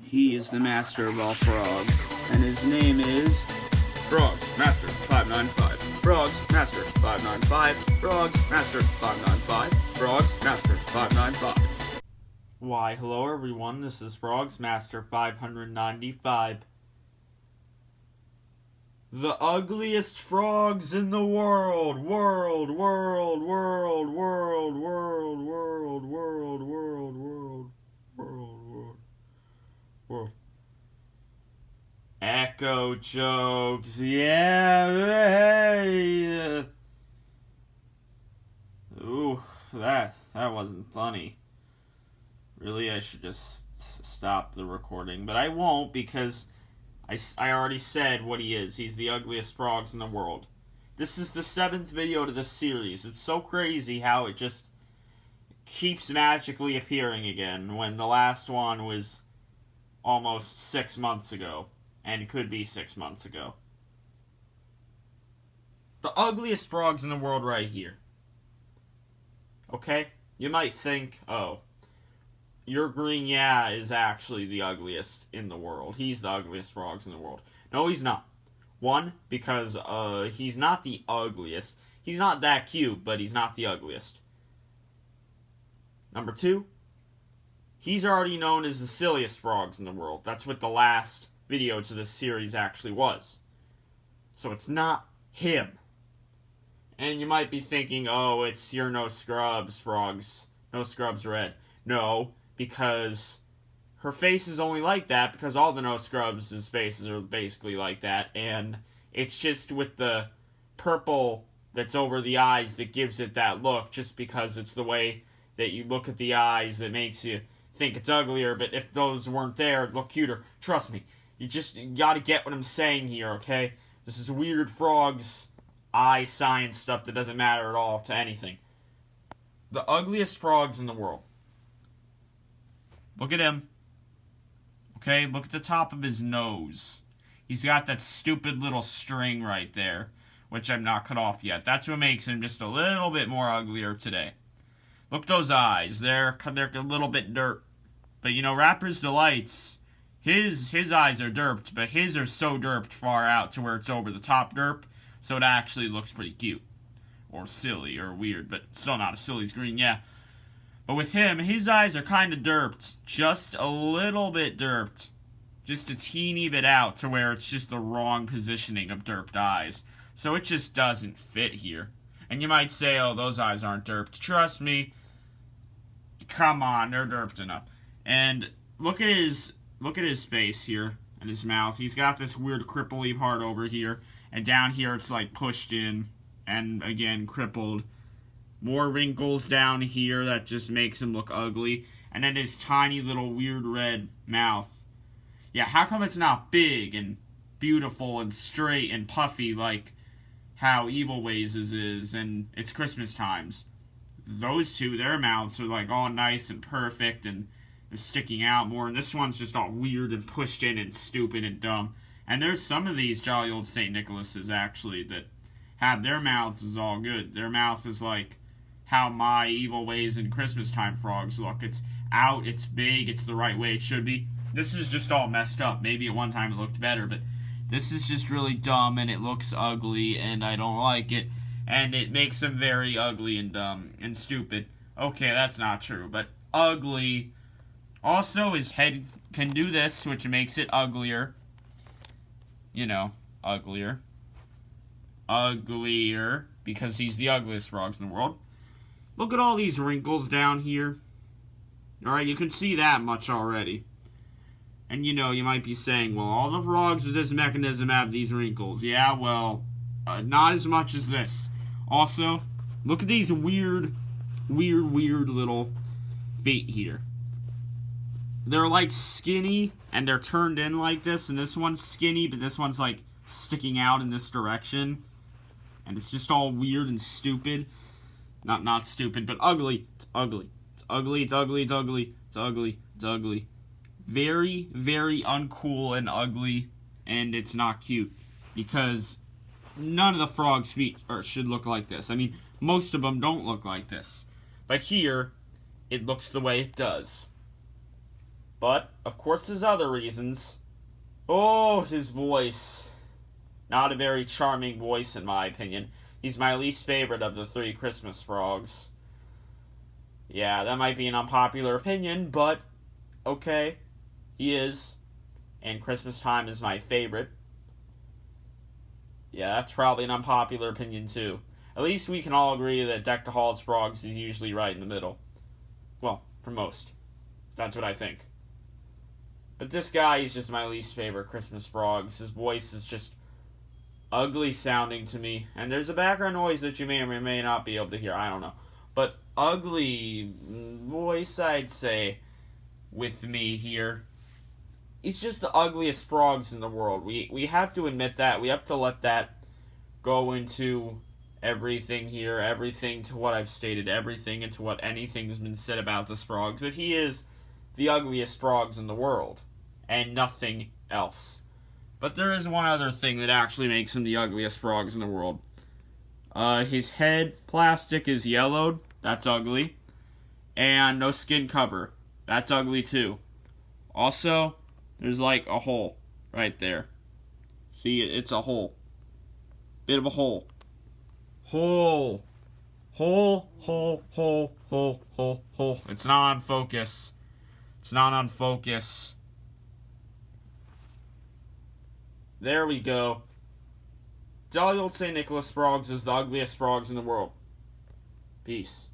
He is the master of all frogs, and his name is Frogz, Master 595. Frogz, Master 595. Frogz, Master 595. Frogz, Master 595. Why, hello everyone, this is Frogz, Master 595. The ugliest frogs in the world. Echo jokes, yeah. Ooh, that wasn't funny. Really, I should just stop the recording, but I won't because I already said what he is. He's the ugliest frogs in the world. This is the 7th video to this series. It's so crazy how it just keeps magically appearing again when the last one was almost 6 months ago. And it could be 6 months ago. The ugliest frogs in the world right here. Okay? You might think, oh, your green yeah is actually the ugliest in the world. He's the ugliest frogs in the world. No, he's not. One, because he's not the ugliest. He's not that cute, but he's not the ugliest. Number 2, he's already known as the silliest frogs in the world. That's what the last video to this series actually was. So it's not him. And you might be thinking, oh, it's your no scrubs, Frogz. No scrubs red. No, because her face is only like that because all the no scrubs' faces are basically like that, and it's just with the purple that's over the eyes that gives it that look, just because it's the way that you look at the eyes that makes you think it's uglier, but if those weren't there, it'd look cuter. Trust me. You gotta get what I'm saying here, okay? This is weird Frogz eye science stuff that doesn't matter at all to anything. The ugliest frogs in the world. Look at him. Okay, look at the top of his nose. He's got that stupid little string right there, which I'm not cut off yet. That's what makes him just a little bit more uglier today. Look at those eyes. They're a little bit dirt. But you know, Rapper's Delights, his eyes are derped, but his are so derped far out to where it's over the top derp, so it actually looks pretty cute. Or silly, or weird, but still not a silly's green, yeah. But with him, his eyes are kind of derped, just a little bit derped. Just a teeny bit out to where it's just the wrong positioning of derped eyes. So it just doesn't fit here. And you might say, oh, those eyes aren't derped. Trust me. Come on, they're derped enough. And look at his face here and his mouth. He's got this weird cripply part over here, and down here it's like pushed in and again crippled. More wrinkles down here that just makes him look ugly, and then his tiny little weird red mouth. Yeah, how come it's not big and beautiful and straight and puffy like how Evil Ways is and it's Christmas times? Those two, their mouths are like all nice and perfect and they're sticking out more, and this one's just all weird and pushed in and stupid and dumb. And there's some of these jolly old St. Nicholases, actually, that have their mouths is all good. Their mouth is like how my Evil Ways and Christmas time frogs look. It's out, it's big, it's the right way it should be. This is just all messed up. Maybe at one time it looked better, but this is just really dumb, and it looks ugly, and I don't like it. And it makes them very ugly and dumb and stupid. Okay, that's not true, but ugly. Also, his head can do this, which makes it uglier. You know, uglier. Uglier, because he's the ugliest frogs in the world. Look at all these wrinkles down here. Alright, you can see that much already. And you know, you might be saying, well, all the frogs with this mechanism have these wrinkles. Yeah, well, not as much as this. Also, look at these weird little feet here. They're like skinny, and they're turned in like this, and this one's skinny, but this one's like sticking out in this direction. And it's just all weird and stupid. Not stupid, but ugly. It's ugly. It's ugly, it's ugly, it's ugly, it's ugly, it's ugly. Very, very uncool and ugly, and it's not cute. Because none of the frogs' feet should look like this. I mean, most of them don't look like this. But here, it looks the way it does. But, of course, there's other reasons. Oh, his voice. Not a very charming voice, in my opinion. He's my least favorite of the 3 Christmas frogs. Yeah, that might be an unpopular opinion, but okay, he is. And Christmas time is my favorite. Yeah, that's probably an unpopular opinion, too. At least we can all agree that Deck the Halls Frogz is usually right in the middle. Well, for most. That's what I think. But this guy is just my least favorite Christmas Frogz. His voice is just ugly sounding to me. And there's a background noise that you may or may not be able to hear. I don't know. But ugly voice, I'd say, with me here. He's just the ugliest Frogz in the world. We have to admit that. We have to let that go into everything here. Everything to what I've stated. Everything into what anything's been said about this Frogz. That he is the ugliest Frogz in the world. And nothing else. But there is one other thing that actually makes him the ugliest Frogz in the world. His head plastic is yellowed. That's ugly. And no skin cover. That's ugly too. Also, there's like a hole right there. See, it's a hole. Bit of a hole. Hole. Hole, hole, hole, hole, hole, hole. It's not on focus. It's not on focus. There we go. Jolly old St. Nicholas Frogz is the ugliest Frogz in the world. Peace.